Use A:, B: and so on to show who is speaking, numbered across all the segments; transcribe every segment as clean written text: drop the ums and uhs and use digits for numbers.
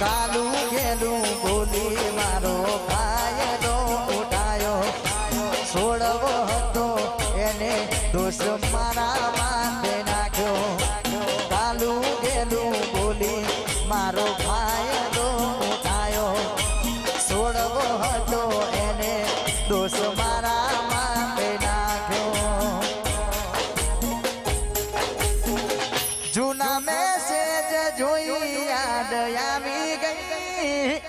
A: કાલું ગેલું બોલી મારો ફાયદો ઉઠાયો છોડવો હતો એને દોષ મારા માથે નાખ્યો કાલું ગેલું બોલી મારો ફાયદો ઉઠાયો છોડવો હતો એને દોષ મારા માથે નાખ્યો જૂના મેસેજ જોઈ યાદ આવી ગઈ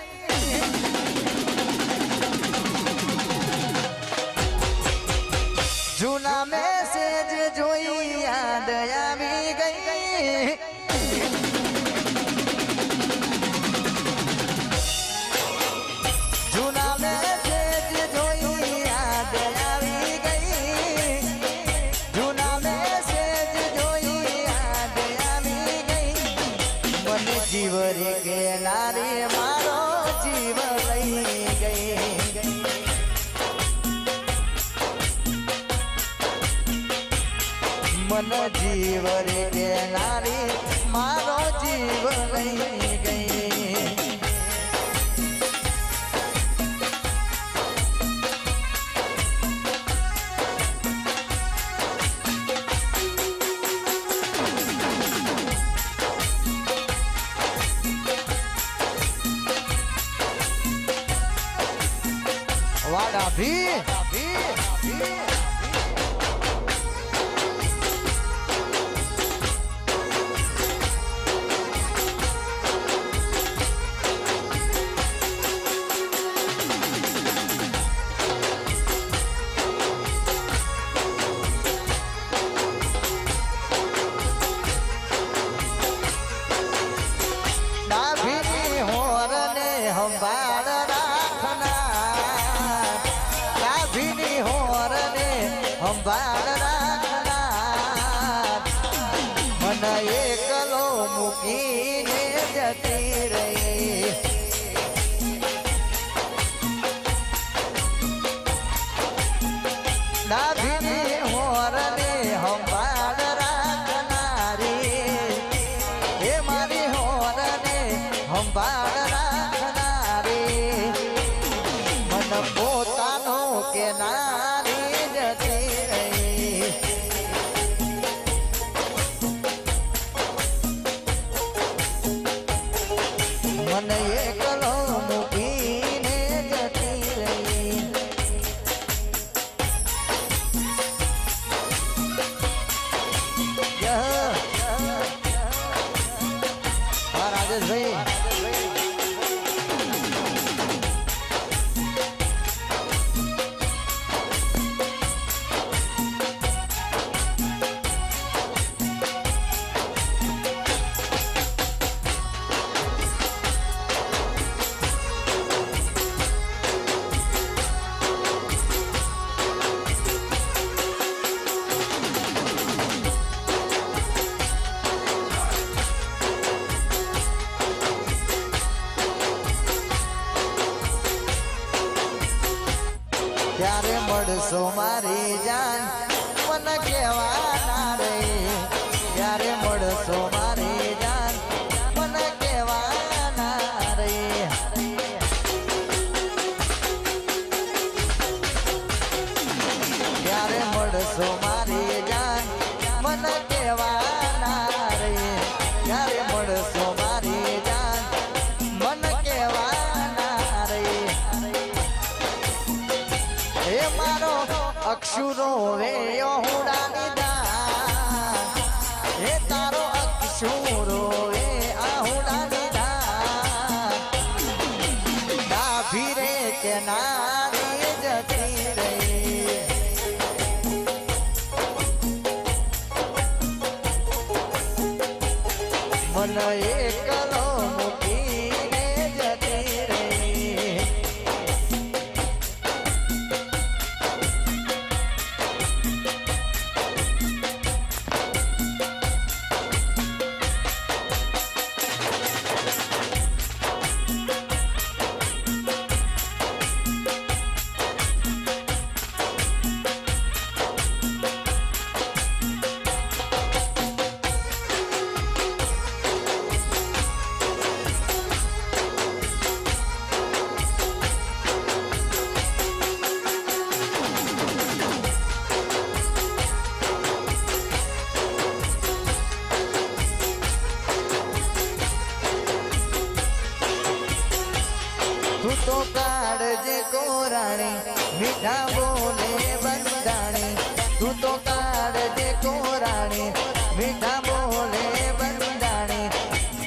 A: જૂના મેસેજ જોઈ યાદ આવી ગઈ જૂના મેસેજ જોઈ યાદ આવી ગઈ જૂના મેસેજ જોઈ યાદ આવી ગઈ મને જીવ રે ગેલારી મારો જીવ લઈ ગઈ मन जीव रे गेलारी मारो जीव लई गई वाड़ा भी संभाल राखना गाभीनी होरने संभाल राखना मन एकलो मूकीने जती रही गाभीनी होरने संभाल राखनारी हे मारी होरने संभाल पोतानो के नारी जती रही मन एकलो मूकीने जती रही राजेश भाई ત્યારે મળશો મારી જાન મન કહેવાના રે ત્યારે મળશો મારી જાન મન કહેવાના રે ત્યારે મળશો મારી જાન મન કહેવાના રે ત્યારે મળશો મારી જાન મન કહેવાના રે हे मारो अक्षुरो वे हुडानी दान हे तारो अक्षुरो वे आहुडानी दान डाभी रे के नारी जती रही मन एकलो मूकीने जती रही મીઠા બોલે બંધાણી તું તો કાળજે કોરાણી મીઠા બોલે બંધાણી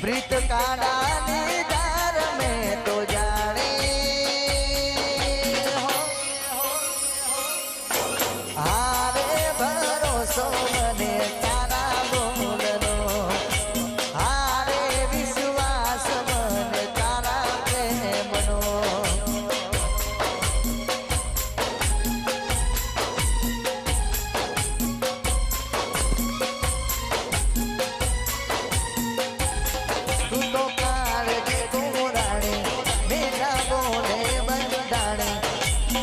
A: પ્રીત કાળાની ધાર મેં તો જાણી હારે ભરોસો મને તારા બોલનો હારે વિશ્વાસ મને તારા પ્રેમનો તું તો કાળજે કોરાણી મીઠા બોલે બંધાણી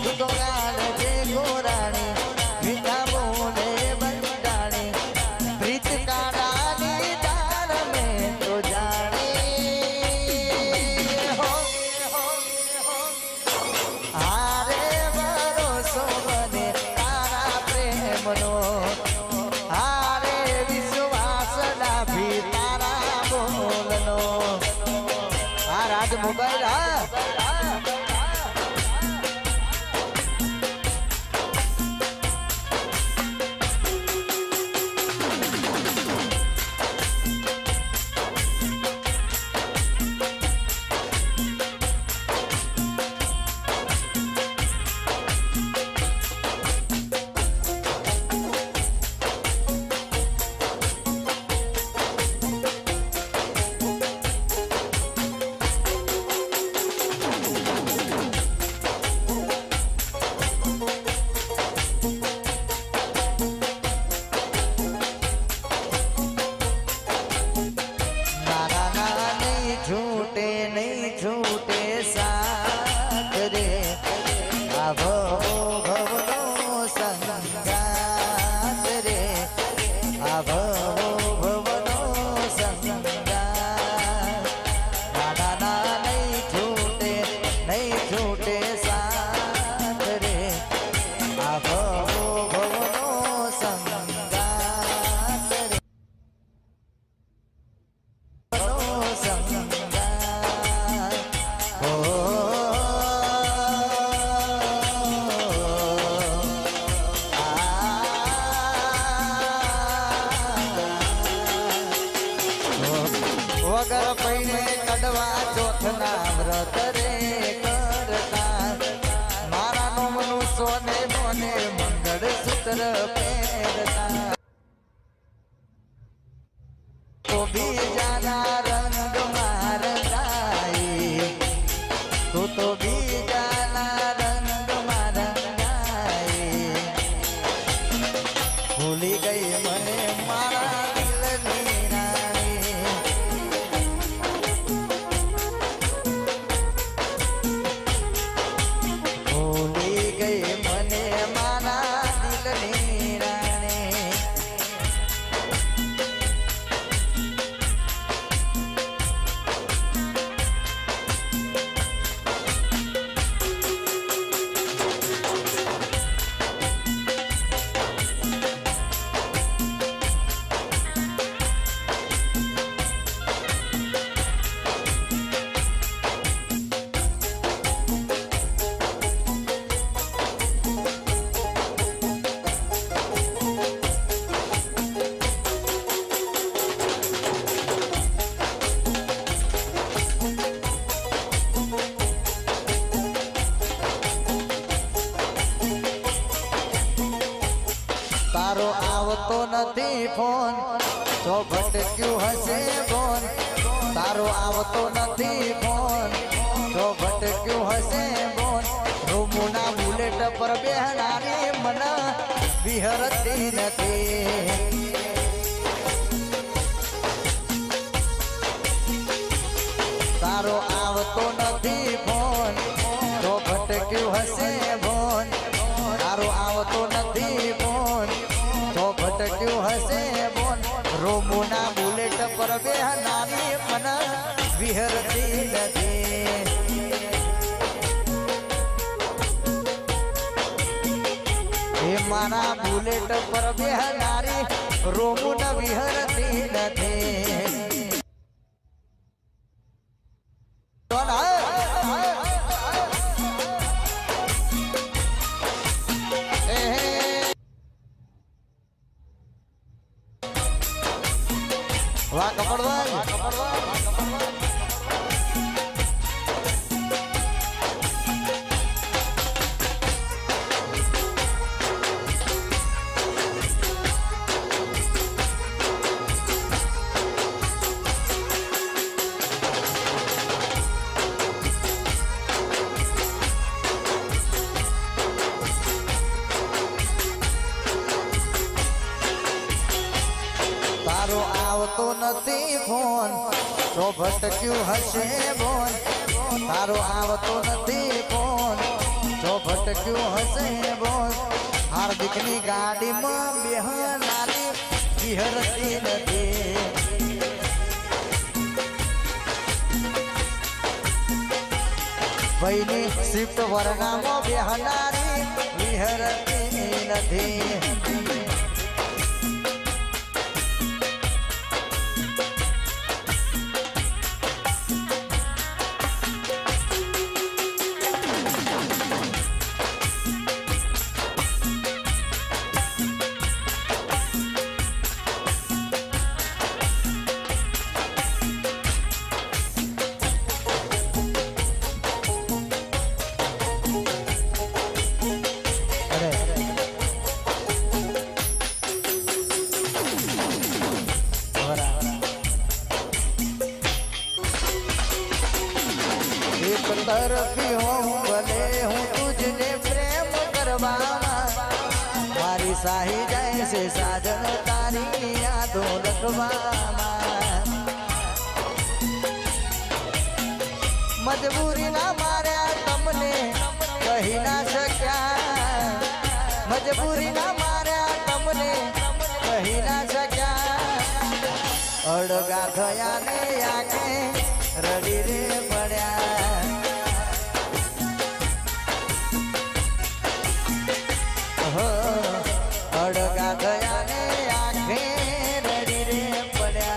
A: તું તો કાળજે કોરાણી મીઠા બોલે બંધાણી પ્રીત કાળાની ધાર મેં તો જાણી હારે ભરોસો મને તારા પ્રેમનો હારે વિશ્વાસ ડાભી તારા બોલનો આ રાજ મોબાઈલ હા नहीं छूटे साथ रे भवनो संगात रे भवनो संगात ना नहीं छूटे साथ रे भवनो संगात रे વગર પૈણે કડવા ચોથના વ્રત રે કરતા મારા નોમનું સોને મોને મંગળ સૂત્ર પહેરતા તો બીજાના રંગ મારતાઈ તું તો બીજાના રંગ મારતાઈ ભૂલી ગઈ મને મારા દિલની રાણી ભૂલી ગઈ મને મારા દિલની રાણી તારો આવતો નથી ફોન તો ભટક્યું હશે બોન તારો આવતો નથી ફોન તો ભટક્યું હશે બોન રૂમુના બુલેટ પર બેહનારી મન વિહરતી નથી તારો આવતો નથી ફોન તો ભટક્યું હશે બોન તારો આવતો નથી ફોન તો ભટક્યું હશે બોન રોમુના બુલેટ પર બેહનારી મન વિહરતી નથી હે મારા બુલેટ પર બેહનારી રોમુન વિહરતી નથી વાહ કપડવાજ તારો આવતો નથી ફોન તો ભટક્યું હશે બોન તારો આવતો નથી ફોન તો ભટક્યું હશે બોન હાર્દિકની ગાડીમાં બેહનારી વિહરતી નથી ભાઈની શિફ્ટ વર્ગામાં બેહનારી વિહરતી નથી एक तरफी हूँ भले हूँ तुझने प्रेम करवामा मारी साही जैसे साजन तारी यादों रखवामा मजबूरी ना मार्या तमने कही ना शक्या मजबूरी ना मार्या तमने कही ना शक्या अड़गा थया ने आके रड़ी रे पड्या हो अड़गा थया ने आखे रड़ी रे पड्या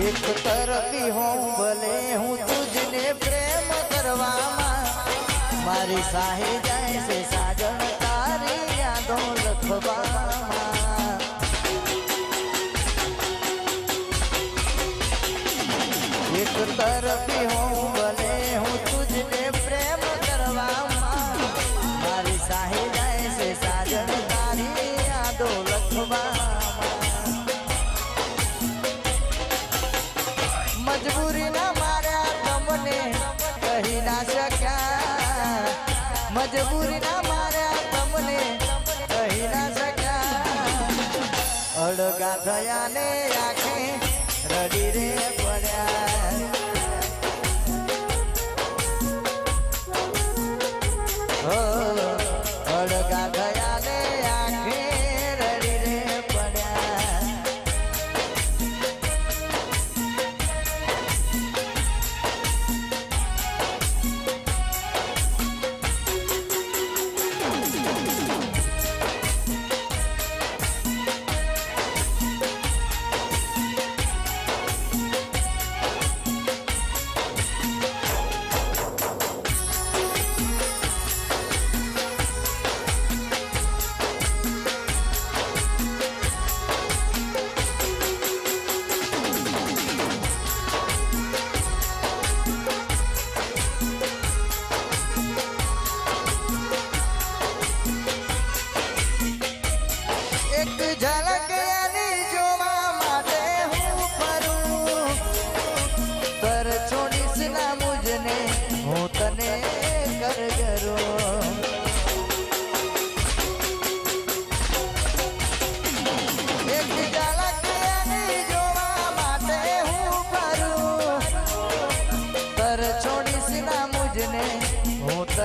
A: एक तरफी हूँ भले हूँ तुझने प्रेम करवामा मारी साही जैसे साजन तारी यादों लखवामा एक तरफी हूँ भले हूँ तुझने प्रेम करवामा मारी साही जैसे साजन तारी यादों लखवामा मजबूरी ना मार्या तमने कही ना शक्या मजबूरी ना मार्या तमने कही ना शक्या अड़गा थया ने आखे रड़ी रे पड्या हो अड़गा थया ने आखे रड़ी रे पड्या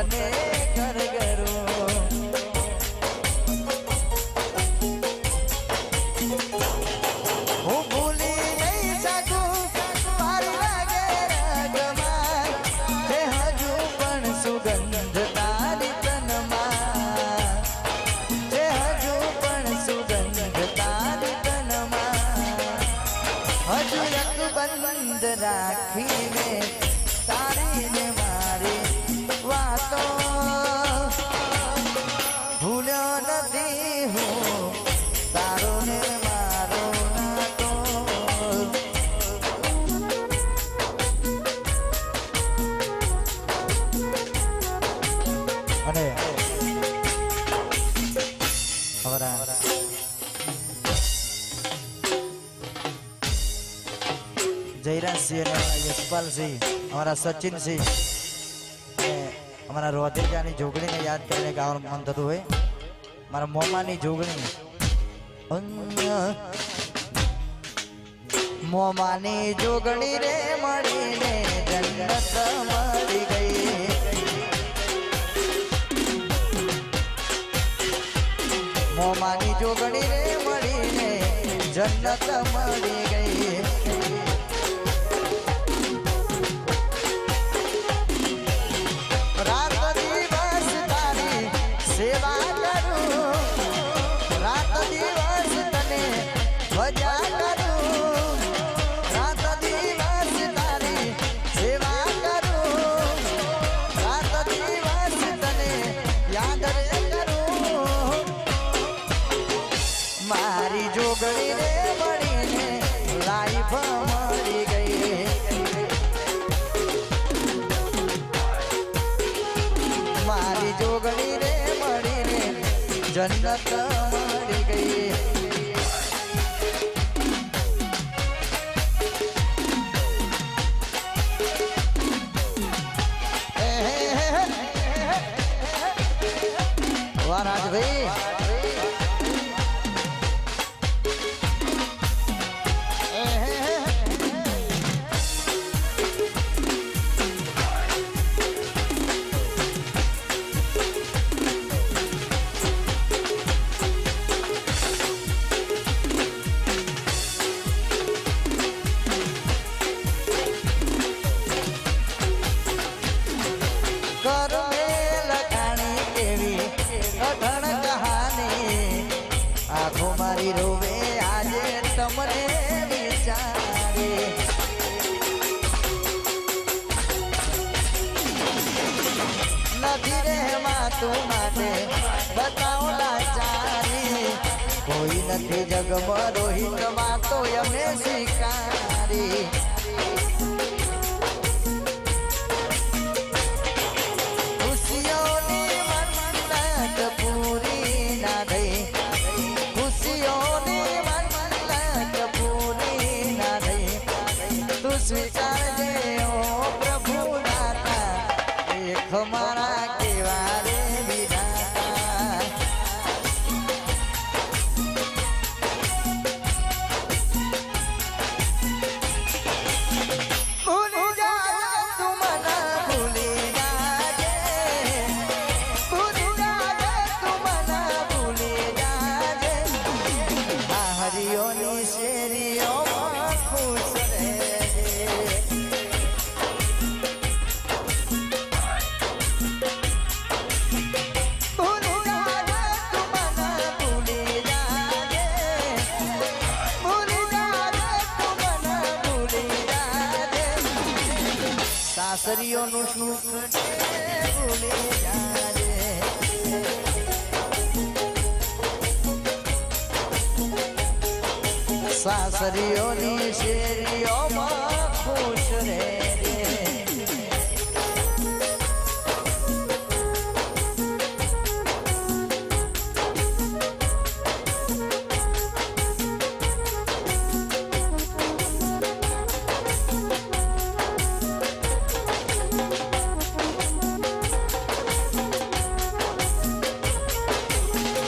A: તને કરગરો હું ભૂલી નહીં શકું મારી લાગે રગમાં તે હજુ પણ સુગંધ તારી તનમાં તે હજુ પણ સુગંધ તારી તનમાં હજુ એક બંધ રાખીને તારી ને મારી વાતો ભૂલ્યો નથી હું તારો ને મારો નાતો અને અમારા જયરાજસિંહ અને યશપાલસિંહ અમારા સચિનસિંહ અમારા રોધેજાની જોગણીને યાદ કરીને ગાવાનું મન થતું હોય મારા મોમાની જોગણી મોમાની જોગણી રે મળીને જન્નત મળી ગઈ મોમાની જોગણી રે મળીને જન્નત મળી ગઈ રાત દિવસ તારી સેવા કરું રાત દિવસ તને ભજા કરું રાત દિવસ તારી સેવા કરું રાત દિવસ તને યાદ રે કરું મારી જોગણી રે મળીને લાઈફ મળી ગઈ મારી જોગણી રે મળીને જન્નત મળી ગઈ વાહ રાજભાઈ અઢણ કહાની આંખો મારી રોવે આજે તમને વિચારે નથી રહેવા તું માટે બતાવો લાચારી કોઈ નથી જગમાં રોહિતમાં તો અમે શિકારી પૂરી ના થઈ ખુશીઓની મન્નત પૂરી ના થઈ તું સ્વીકારજે ઓ પ્રભુ દાતા એક મારા કેવા રે વિધાતા ભૂલી જા તું મને ભૂલી જાજે હરિયોની શેરીઓમાં ખુશ રહેજે ભૂલી જાજે તું મને ભૂલી જાજે ભૂલી જાજે તું મને ભૂલી જાજે સાસરીઓનું સુખ ભૂલી જાજે સાસરીઓની શેરીઓમાં ખુશ રહેજે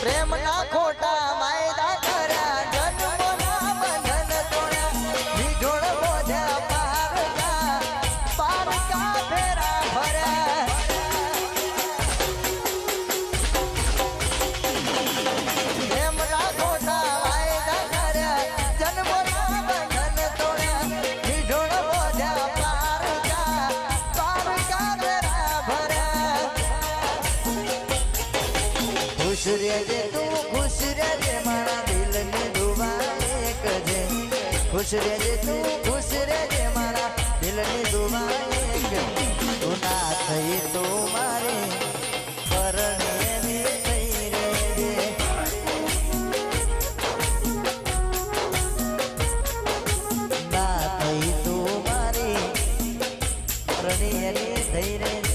A: પ્રેમના ખોટા વાયદા કર્યા જન્મના બંધન તોડ્યા નિજોડ બોધ્યા પારકા રહેજે તું ખુશ રહેજે મારા દિલની દુઆ એક છે ખુશ રહેજે તું ખુશ રહેજે મારા દિલની દુઆ એક તું ના થઈ તો મારી પરણેલી થઈ રહેજે ના થઈ તો મારી પરણેલી થઈ રહેજે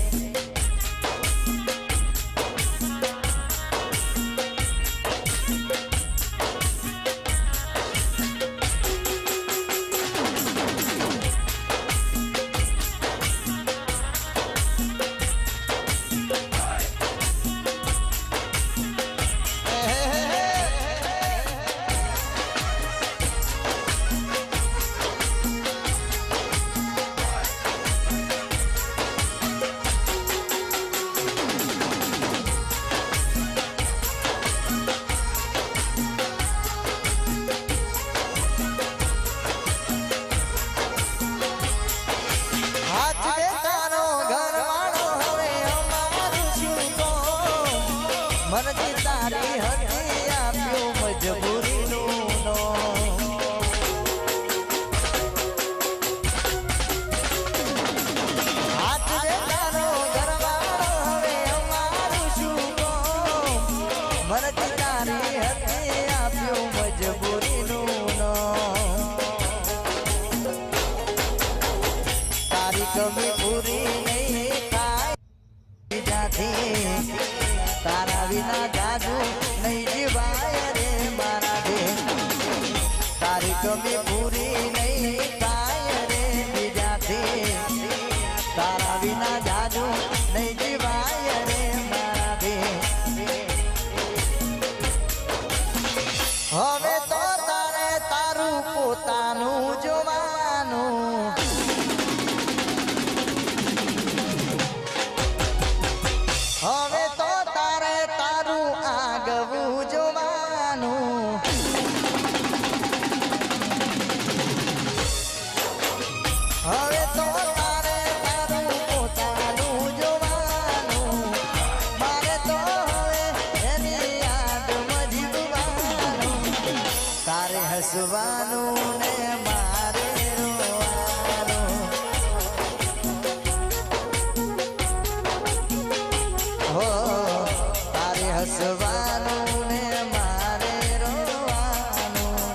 A: મનથી તારી હતી આપ્યું મજબૂરીનું નો હાથ રે તારો ઘરવાળો હવે અમારું શું મનથી તારી હતી આપ્યું મજબૂરીનું નો તારી કમી પૂરી નહીં થાય જાથી તારા વિના જાજુ નહીં જીવાય રે મારા બેન તારી કમી પૂરી નહીં થાય રે બીજાથી તારા વિના જાજુ નહીં જીવાય રે મારા બેન હવે તો તારે તારું પોતાનું જોવાનું હવે તો તારે તારું આગવું જોવાનું હવે તો તારે તારું પોતાનું જોવાનું મારે તો હવે એની યાદમાં જીવવાનું તારે હસવાનું ને મારે રોવાનું હો તારે હસવાનું ને મારે રોવાનું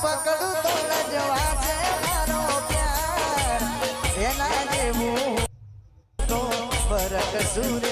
A: પકડું તો લજવા છે મારો પ્યાર એના જેવું તો ફરક સુરે